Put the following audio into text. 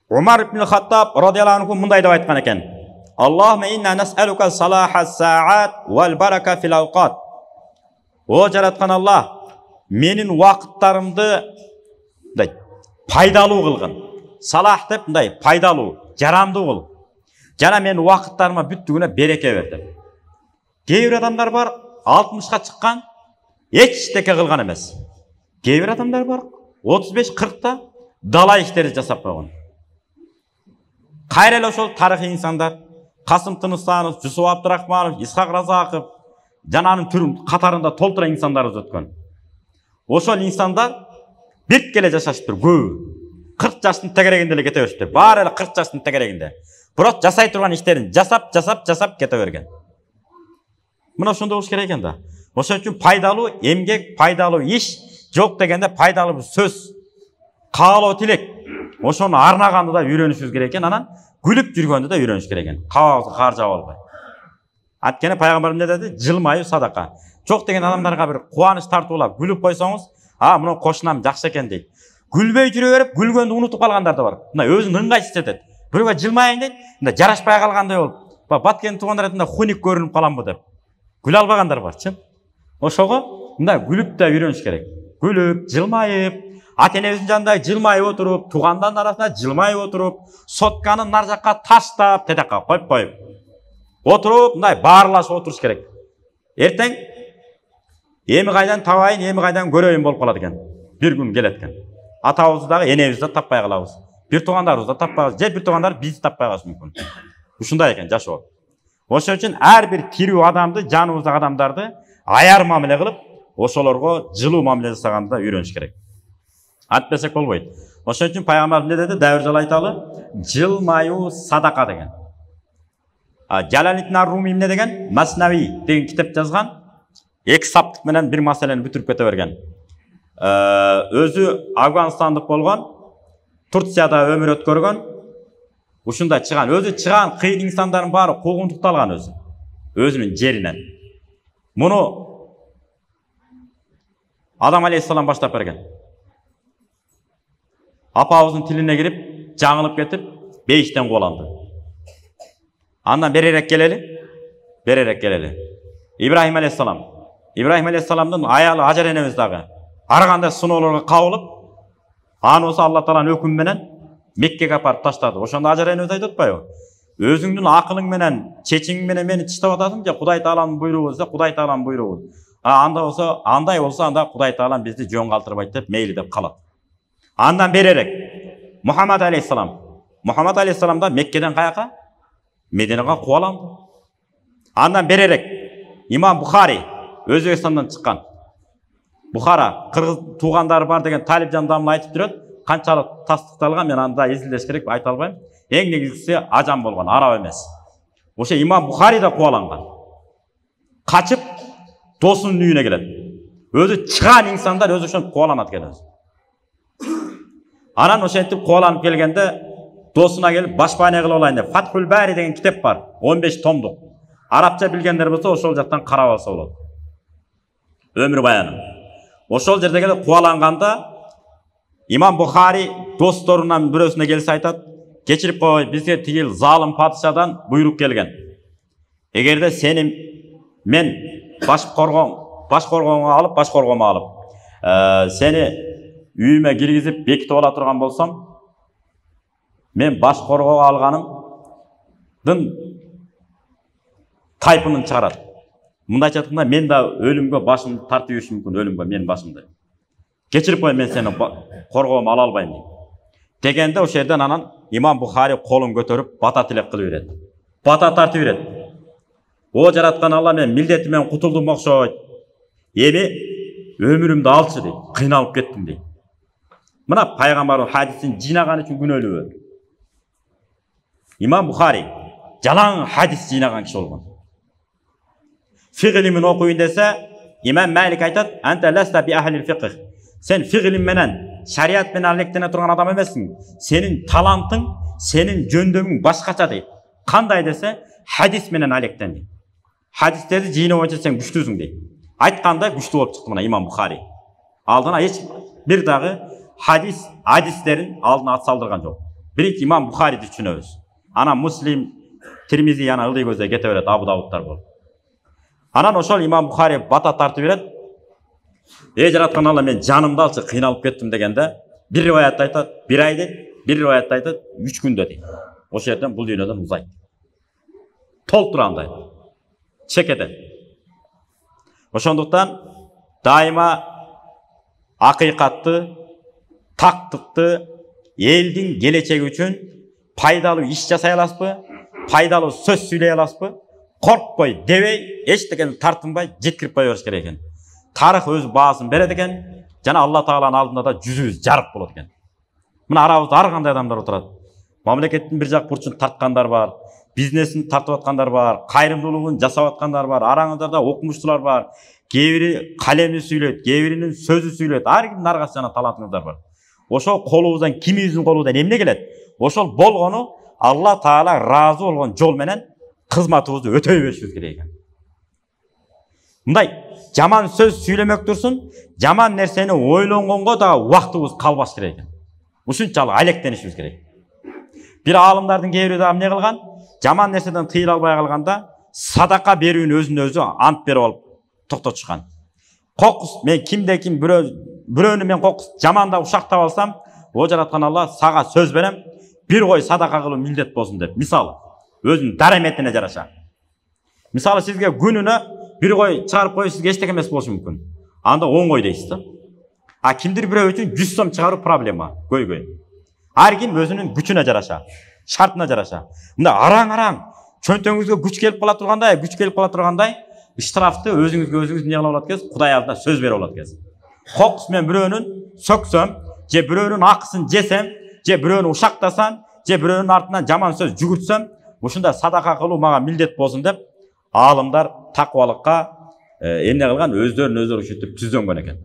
Umar ibn Xattab radhiyallohu anhu mындай деп айтқан екен. Аллахумма инна нас'алука салаха саат вал барака фил ауқат. О жаратқан Алла, менің уақыттарымды пайдалы қылғын. Салах деп мындай пайдалы, жарамды қыл. Жана мен уақыттарыма бүттігіне береке берді. Кейбір адамдар бар, 60-қа шыққан, ештеңе қылған емес. Кейбір адамдар бар, 35-40-та дала іштерді жасап қойған. Қайрал ошол тарихи инсандар, Қасым Тыныстанов, Жүсіп Абдырахманов, Исхақ Разақов, жананың түрін қатарында толтыра инсандарыбыз өткен. Ошол инсандар бір келе жашашыптыр, көп. 40 жаштың тегерегінде кете беришиптир. Бар эле 40 жаштың тегерегінде. Бирок жасай турган иштерин жасап кете берген. Мына ошондой болуш керек экен да. Ошон үчүн пайдалуу эмгек, пайдалуу иш жок дегенде пайдалуу сөз, каалоо тилек. Ошону арнаганды да үйрөнүшүбүз керек экен, анан күлүп жүргөндү да үйрөнүш керек экен. Кабагыбызга кар жаап албай. Анткени пайгамбарым эмне деди? Жылмайуу садака. Жок деген адамдарга бир кубаныч тартуулап күлүп койсоңуз, мына кошунам жакшы экен дейт. Гүлбөй жүрө берип, гүлгөндү унутуп калгандар да бар. Мына өзүн ыңгайсыз этет. Бирөөгө жылмайын дейт, мында жарашпай калгандай болуп, баткен туугандар айтында хуник көрүнүп каламбы деп. Гүл албагандар бар, чын. Ошого мында гүлүп да үйрөнүш керек. Гүлүп, жылмайып, ата-энебиздин жанында жылмайып отуруп, туугандан арасында жылмайып отуруп, сотканы нар жакка таштап, тетакка коюп отуруп, мындай баарлашып отуруш керек. Эртең эми кайдан табайын, эми кайдан көрөйүн болуп калат экен. Бир күн келет экен. Атабызды дагы энебизди да таппай калабыз. Бир туугандарыбызды да таппай калабыз. Же бир туугандар бизди таппай калышы мүмкүн. Ушундай экен жашоо. Ошон үчүн ар бир тирүү адамды, жаныбыздагы адамдарды аяр мамиле кылып, ошолорго жылуу мамиле жасаганды да үйрөнүш керек. Атпесек болбойт. Ошон үчүн пайгамбар эмне деди? Дайыр жол айталы, жылмаюу садака деген. Жалалиддин ар-Руми эмне деген? Маснави деген китеп жазган. 2 саптык менен бир маселени бүтүрүп кете берген. Өзү Афганстандык болгон, Турцияда өмүр өткөргөн. Ушундай чыган, өзү чыган кыйын инсандардын баары куугунтукталган өзүнүн жеринен. Муну Адам алейхиссалам баштап берген. Апабыздын тилине кирип, жаңылып кетип, бейиштен кууланды. Андан беререк келели. Ибрахим алейхиссаламдын аялы Ажар энебиз дагы ар кандай сыноолорго кабылып, аны болсо Алла Тааланын өкүмү менен Меккеге апарып таштады. Ошондо Ажар энебиз айтып атпайбы? Өзүңдүн акылың менен, чечиң менен мени тыштап атасың же Кудай Тааланын буйругу болсо, Кудай Тааланын буйругу. Андай болсо, анда Кудай Таалан бизди жөн калтырбайт деп мейли деп калат. Андан беререк Мухаммад алейхиссалам да Меккеден каяка? Мединага кубаланды. Андан беререк Имам Бухари Өзбекстандан чыккан. Бухара кыргыз туугандары бар деген Талип Жандамыл айтып жүрөт. Канчалык тастыкталган, мен анда изилдеш керек, айта албайм. Эң негизгиси ажам болгон, араб эмес. Ошо Имам Бухари да кубаланган. Качып досунун үйүнө келет. Өзү чыган инсандар өзү ошентип кубаланат экен өзү. Анан ошентип кубаланып келгенде досуна келип башпане кылып алайын деп Фатхул Бари деген китеп бар, 15 томдук. Арабча билгендер болсо ошол жактан карап алса болот. Өмүр баяны. Ошол жерде келип кубаланганда Имам Бухари досторунан бирөөсүнө келсе айтат, кечирип кой, бизге тигил залым падышадан буйрук келген. Эгерде сени мен башкоргонго алып, сени үйүмө киргизип бекитип ала турган болсом, мен башкоргого алганымдын тайпынын чыгарат. Мындайча айтканда, мен да өлүмгө башымды тартып жүрүшүм мүмкүн, өлүмгө менин башымды. Кечирип кой, мен сени коргоом ала албайм дегенде, ошол жерден анан Имам Бухари колун көтөрүп бата тилеп кылып берет. Бата тартып берет. О жараткан Алла, мен милдетимен кутулдум окшойт. Эми өмүрүмдү алчы дейт. Кыйналып кеттим дейт. Мына пайгамбардын хадисин жыйнаган үчүн күнөөлүү. Имам Бухари жалаң хадис жыйнаган киши болгон. Фиq илимин окуйун десе, Имам Малик айтат, анта ласта би ахлил фиqh. Сен фиq илим менен, шариат менен алектене турган адам эмессиң. Сенин талантың, сенин жөндөмүң башкача дейт. Кандай десе, хадис менен алектен дейт. Хадистерди жыйноо боюнча сен күчтүүсүң дейт. Айтканда күчтүү болуп чыкты мына Имам Бухари. Алдына эч бир дагы хадистерин алдына ат салдырган жок. Birinchi imam Buxariyni tushunamiz. Ana Muslim, Tirmizi yana ылдый көзө кете берет, Абу Давудтар болуп. Анан ошол имам Бухари бата тартып берет. Жараткан Алла, мен жанымды алчы, кыйналып кеттим дегенде, бир риваятта айтат 1 ай дейт, бир риваятта айтат 3 күндө дейт. Ошол жерден бул дүйнөдөн узайт. Толтурандай. Чекеден. Ошондуктан дайыма акыйкатты, тактыкты, элдин келечеги үчүн пайдалуу иш жасай аласызбы? Пайдалуу сөз сүйлөй аласызбы? Коркпой, дебей, эчтекени тартынбай жеткирип кое бериш керек экен. Тарых өз баасын берет экен, жана Алла Тааланын алдында да жүзүбүз жарык болот экен. Мына арабызда ар кандай адамдар отурат. Мамлекеттин бир жак бурчун тарткандар бар, бизнесин тартып аткандар бар, кайрымдуулугун жасап аткандар бар, араңыздарда окумуштуулар бар. Кээ бири калеми сүйлөйт, кээ биринин сөзү сүйлөйт. Ар кимдин аргасы жана талантыңыздар бар. Ошол колубуздан, кимибиздин колубуздан эмне келет? Ошол болгону Алла Таала ыраазы болгон жол менен кызматыбызды өтөй беришибиз керек экен. Мындай жаман сөз сүйлөмөк турсун, жаман нерсени ойлонгонго да убактыбыз калбаш керек экен. Ушунчалык алектенишибиз керек. Бир аалымдардын кээ бири да эмне кылган? Жаман нерседен тыйыла албай калганда садака берүүнү өзүнө өзү ант берип алып токтотушкан. Кокус, мен кимде ким бирөөнү мен кокус жамандап ушактап алсам, о жараткан Алла сага сөз берем, бир кой садака кылуу милдет болсун деп. Мисалы, өзүнүн дараметине жараша. Мисалы, сизге күнүнө бир кой чыгарып коюш сизге эчтеке эмес болушу мүмкүн. Анда 10 кой дейсиз да. А кимдир бирөө үчүн 100 сом чыгаруу проблема, көйгөй. Ар ким өзүнүн күчүнө жараша, шартына жараша. Мында араң-араң чөнтөңүзгө күч келип кала тургандай, штрафты өзүңүз эмне кыла алат экенсиз? Кудай алдында сөз берип алат экенсиз. Кокус мен бирөөнүн сөксөм, же бирөөнүн акысын жесем, же бирөөнү ушактасам, же бирөөнүн артынан жаман сөз жүгүртсөм, ушунда садака кылуу мага милдет болсун деп, аалымдар такыбалыкка эмне кылган? Өздөрүн өздөр ушинтип түзөнгөн экен.